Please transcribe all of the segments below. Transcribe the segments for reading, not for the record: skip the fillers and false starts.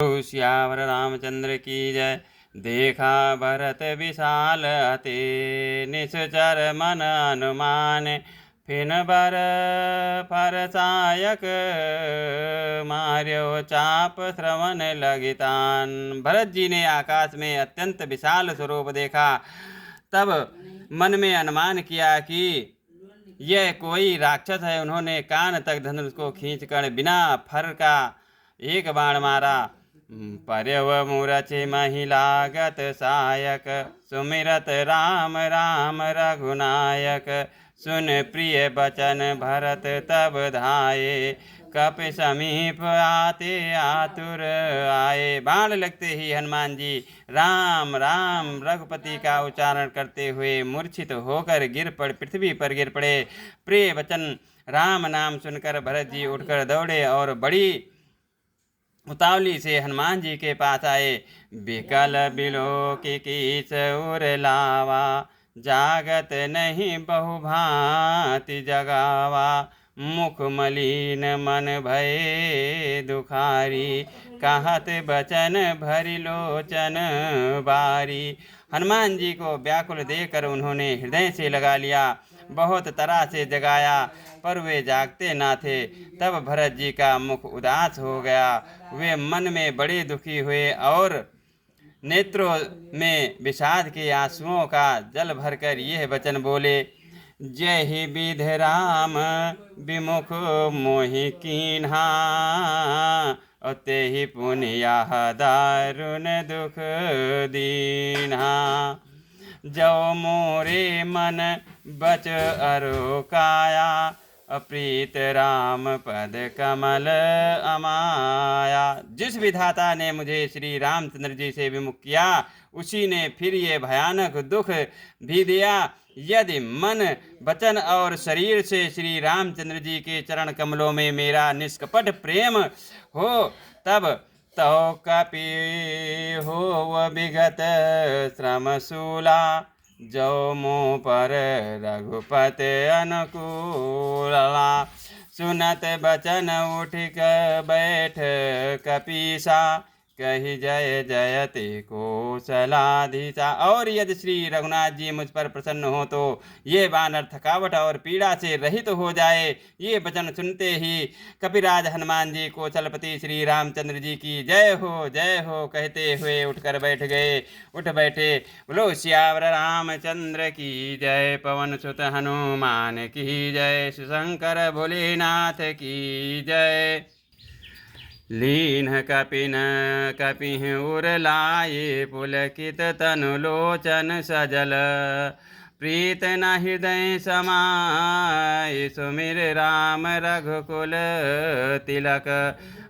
श्यावर रामचंद्र की जय। देखा भरत विशाल अति निश्चर मन अनुमान फिन बर फरसायक मार्यो चाप श्रवण लगितान। भरत जी ने आकाश में अत्यंत विशाल स्वरूप देखा, तब मन में अनुमान किया कि यह कोई राक्षस है। उन्होंने कान तक धनुष को खींचकर बिना फर का एक बाण मारा। पर्यव मूरचि महिलागत सायक सुमिरत राम राम रघुनायक। सुन प्रिय बचन भरत तब धाये कपि समीप आते आतुर आए। बाण लगते ही हनुमान जी राम राम रघुपति का उच्चारण करते हुए मूर्छित होकर पृथ्वी पर गिर पड़े। प्रिय वचन राम नाम सुनकर भरत जी उठकर दौड़े और बड़ी उतावली से हनुमान जी के पास आए। बिकल बिलोकी कीच उर लावा जागत नहीं बहुभांति जगावा। मुख मलिन मन भये दुखारी कहत बचन भरि लोचन बारी। हनुमान जी को व्याकुल देखकर उन्होंने हृदय से लगा लिया, बहुत तरह से जगाया पर वे जागते ना थे। तब भरत जी का मुख उदास हो गया। वे मन में बड़े दुखी हुए और नेत्रों में विषाद के आंसुओं का जल भरकर यह वचन बोले। जय ही विध राम विमुख मोहि कीन्हा ते ही पुनिया दारुण दुख दीन्हा। जो मोरे मन बच अरु काया अप्रीत राम पद कमल अमाया। जिस विधाता ने मुझे श्री रामचंद्र जी से विमुख किया उसी ने फिर ये भयानक दुख भी दिया। यदि मन वचन और शरीर से श्री रामचंद्र जी के चरण कमलों में मेरा निष्कपट प्रेम हो तब तो कपि हो विगत श्रमशूला। जो मोह पर रघुपति अनुकूला। सुनत बचन उठिक बैठ कपीसा कही जय जयते कौशलाधीशा। और यदि श्री रघुनाथ जी मुझ पर प्रसन्न हो तो ये वानर थकावट और पीड़ा से रहित हो जाए। ये वचन सुनते ही कपिराज हनुमान जी कौशलपति श्री रामचंद्र जी की जय हो कहते हुए उठकर बैठ गए। उठ बैठे। बोलो श्यावर रामचंद्र की जय। पवन सुत हनुमान की जय। शंकर भोलेनाथ की जय। लीन कपिन कपिह उर लाए पुलकित तनु लोचन सजल। प्रीत न हृदय समाय सुमिर राम रघुकुल तिलक।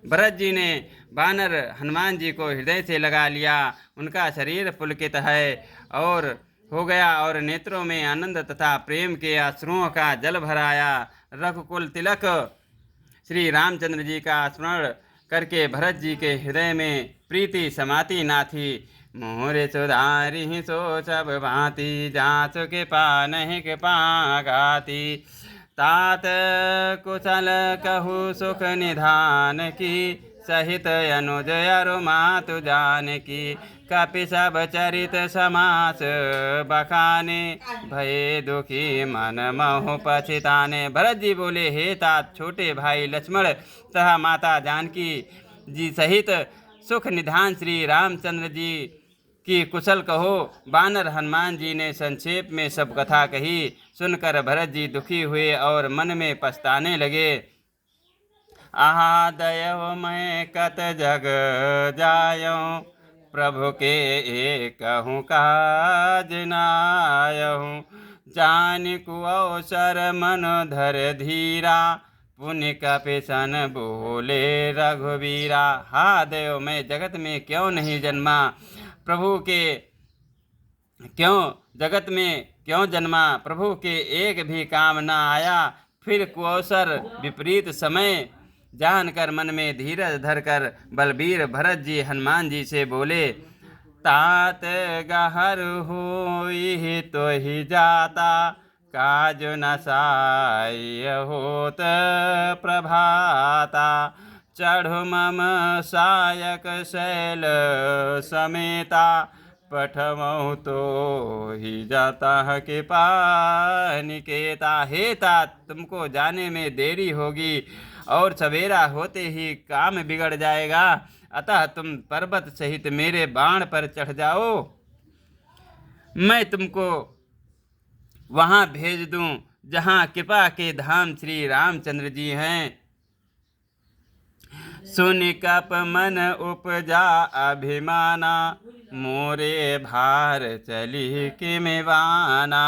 भरत जी ने वानर हनुमान जी को हृदय से लगा लिया। उनका शरीर पुलकित है और हो गया और नेत्रों में आनंद तथा प्रेम के अश्रुओं का जल भराया। रघुकुल तिलक श्री रामचंद्र जी का स्मरण करके भरत जी के हृदय में प्रीति समाती ना थी। मोरे सुधारी सो सब भांति जासु के पानहि के पागाती। तात कुशल कहु सुख निधान की सहित अनुज अरु मातु जान की। कपि सब चरित समास बखाने भये दुखी मन महु पछिताने। भरत जी बोले, हे तात, छोटे भाई लक्ष्मण तथा माता जानकी जी सहित सुख निधान श्री रामचंद्र जी की कुशल कहो। वानर हनुमान जी ने संक्षेप में सब कथा कही। सुनकर भरत जी दुखी हुए और मन में पछताने लगे। आहा दयव मैं कत जग जायऊँ प्रभु के एकहु काज नायहु। जानिकु अवसर मन धर धीरा पुण्य कपि सन बोले रघुवीरा। हा देव, मैं जगत में क्यों नहीं जन्मा, प्रभु के जगत में क्यों जन्मा, प्रभु के एक भी काम न आया। फिर कुअवसर विपरीत समय जानकर मन में धीरज धरकर बलबीर भरत जी हनुमान जी से बोले। तात गहर होई तो ही जाता काज न साय होत प्रभाता। चढ़ो मम सायक शैल समेता, पठमहु तो ही जाता है के निकेता। हे तात, तुमको जाने में देरी होगी और सवेरा होते ही काम बिगड़ जाएगा, अतः तुम पर्वत सहित मेरे बाण पर चढ़ जाओ, मैं तुमको वहां भेज दूं जहां कृपा के धाम श्री रामचंद्र जी हैं। सुन कप मन उपजा अभिमाना, मोरे भार चली किमेवाना।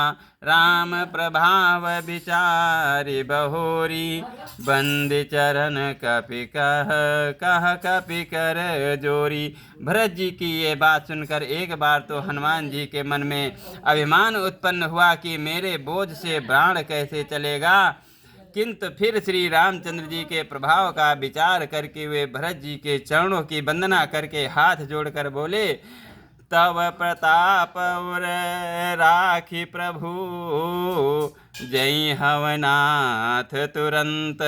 राम प्रभाव विचारि बहोरी, बंद चरण कपि कह कपि कर जोरी। भरत जी की ये बात सुनकर एक बार तो हनुमान जी के मन में अभिमान उत्पन्न हुआ कि मेरे बोझ से बाण कैसे चलेगा, किंतु फिर श्री रामचंद्र जी के प्रभाव का विचार करके वे भरत जी के चरणों की वंदना करके हाथ जोड़कर बोले, तव प्रताप और राखी प्रभु, जय हवनाथ तुरंत।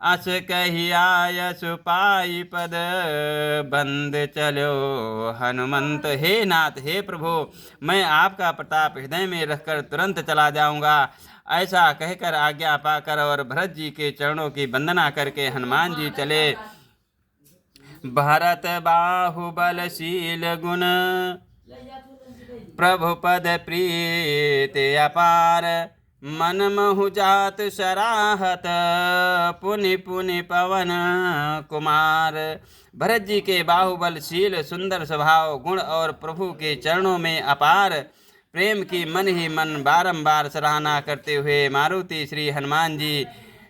अस कही आय सुपाई पद, बंद चलो हनुमंत। हे नाथ, हे प्रभु, मैं आपका प्रताप हृदय में रखकर तुरंत चला जाऊंगा। ऐसा कहकर आज्ञा पाकर और भरत जी के चरणों की वंदना करके हनुमान जी चले। भरत बाहुबलशील गुण, प्रभु पद प्रीत अपार। मन महु जात सराहत, पुनि पुनि पवन कुमार। भरत जी के बाहुबलशील सुंदर स्वभाव गुण और प्रभु के चरणों में अपार प्रेम की मन ही मन बारंबार सराहना करते हुए मारुति श्री हनुमान जी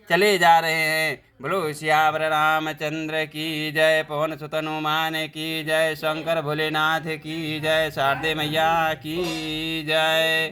चले जा रहे हैं। बोलो श्यावर रामचंद्र की जय, पवन सुत हनुमान की जय, शंकर भोलेनाथ की जय, शारदे मैया की जय।